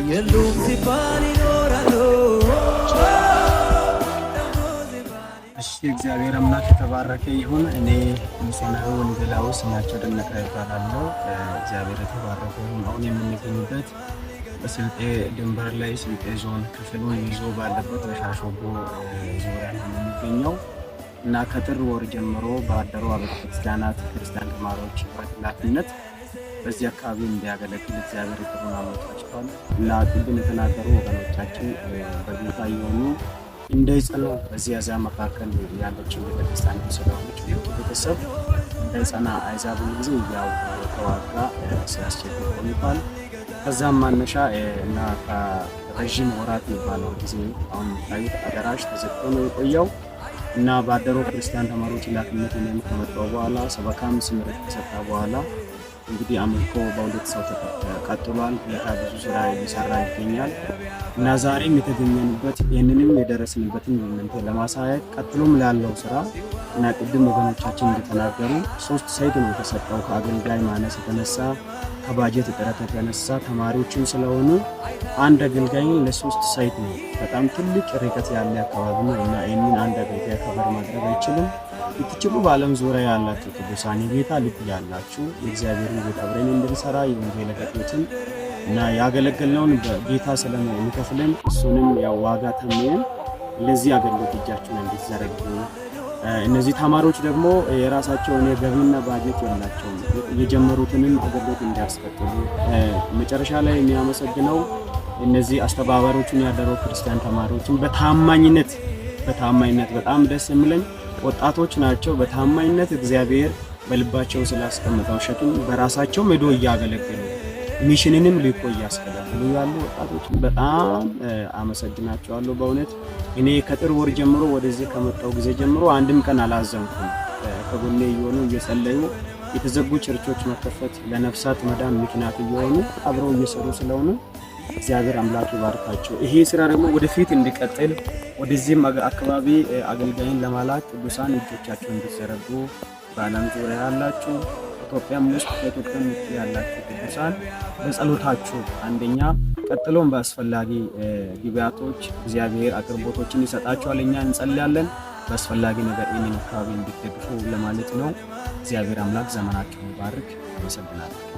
የሉም ሲባል ይኖራሉ። እሺ እግዚአብሔር አምላክ የተባረከ ይሁን። እኔ ሚስዮናዊ ወንጌላዊ ስማቸው ደነቀ ይባላለሁ። እግዚአብሔር የተባረከ ይሁን። አሁን የምንገኝበት በስልጤ ድንበር ላይ ስልጤ ዞን ክፍሉን ይዞ ባለበት በሻሾጎ ዙሪያ ነው የሚገኘው እና ከጥር ወር ጀምሮ በአደሩ አብያተ ክርስቲያናት ክርስቲያን ተማሪዎች በኃላፊነት በዚህ አካባቢ እንዲያገለግል እግዚአብሔር ጥሩን አመጣችቷል እና ቅድም የተናገሩ ወገኖቻችን በጌታ የሆኑ እንዳይጸኑ በዚህ ያዛ መካከል ያለችው ቤተክርስቲያን ስለሆነች ቤተሰብ እንዳይጸና አይዛብን ጊዜ ያው ተዋጋ ሲያስቸግር ቆይቷል። ከዛም ማነሻ እና ከረዥም ወራት የሚባለው ጊዜ አሁን ታዩት አዳራሽ ተዘግቶ ነው የቆየው እና ባደሩ ክርስቲያን ተማሪዎች ኃላፊነት እኔም ከመጣሁ በኋላ ሰበካም ስምረት ከሰጣ በኋላ እንግዲህ አምልኮ በሁለት ሰው ተቀጥሏል። ጌታ ብዙ ስራ እየሰራ ይገኛል እና ዛሬም የተገኘንበት ይህንንም የደረስንበትን እናንተ ለማሳየት ቀጥሎም ላለው ስራ እና ቅድም ወገኖቻችን እንደተናገሩ 3 ሳይት ነው የተሰጠው። ከአገልጋይ ማነስ የተነሳ ከባጀት እጥረት የተነሳ ተማሪዎችን ስለሆኑ አንድ አገልጋይ ለ3 ሳይት ነው። በጣም ትልቅ ርቀት ያለ አካባቢ ነው እና ይህንን አንድ አገልጋይ ከበር ማድረግ አይችልም። የትችሉ በዓለም ዙሪያ ያላችሁ ቅዱሳን ጌታ ልብ ያላችሁ የእግዚአብሔርን ቤት አብረን እንድንሰራ የወንጌል አገልግሎትን እና ያገለገልነውን በጌታ ስለሚከፍለን እሱንም ያው ዋጋ ተመን ለዚህ አገልግሎት እጃችሁን እንድትዘረጉ እነዚህ ተማሪዎች ደግሞ የራሳቸው ገቢና ባጀት ያላቸው የጀመሩትንም አገልግሎት እንዲያስቀጥሉ መጨረሻ ላይ የሚያመሰግነው እነዚህ አስተባባሪዎችን ያደረው ክርስቲያን ተማሪዎችን በታማኝነት በጣም ደስ የሚለኝ ወጣቶች ናቸው። በታማኝነት እግዚአብሔር በልባቸው ስላስቀመጠው ሸክም በራሳቸው ሄዶ እያገለገሉ ሚሽንንም ሊቆ እያስከዳሉ ያሉ ወጣቶች በጣም አመሰግናቸዋለሁ። በእውነት እኔ ከጥር ወር ጀምሮ ወደዚህ ከመጣው ጊዜ ጀምሮ አንድም ቀን አላዘንኩም። ከጎኔ እየሆኑ እየጸለዩ የተዘጉ ቸርቾች መከፈት ለነፍሳት መዳን ምክንያት እየሆኑ አብረው እየሰሩ ስለሆነ እግዚአብሔር አምላክ ይባርካቸው። ይሄ ስራ ደግሞ ወደፊት እንዲቀጥል ወደዚህም አካባቢ አገልጋይን ለማላክ ቅዱሳን እጆቻቸውን እንዲዘረጉ በዓለም ዙሪያ ያላችሁ ኢትዮጵያም ውስጥ ከኢትዮጵያም ውጭ ያላችሁ ቅዱሳን በጸሎታችሁ አንደኛ ቀጥሎም በአስፈላጊ ግብአቶች እግዚአብሔር አቅርቦቶችን ይሰጣችኋል። እኛ እንጸልያለን በአስፈላጊ ነገር ይህንን አካባቢ እንዲደግፉ ለማለት ነው። እግዚአብሔር አምላክ ዘመናችሁን ይባርክ። አመሰግናለሁ።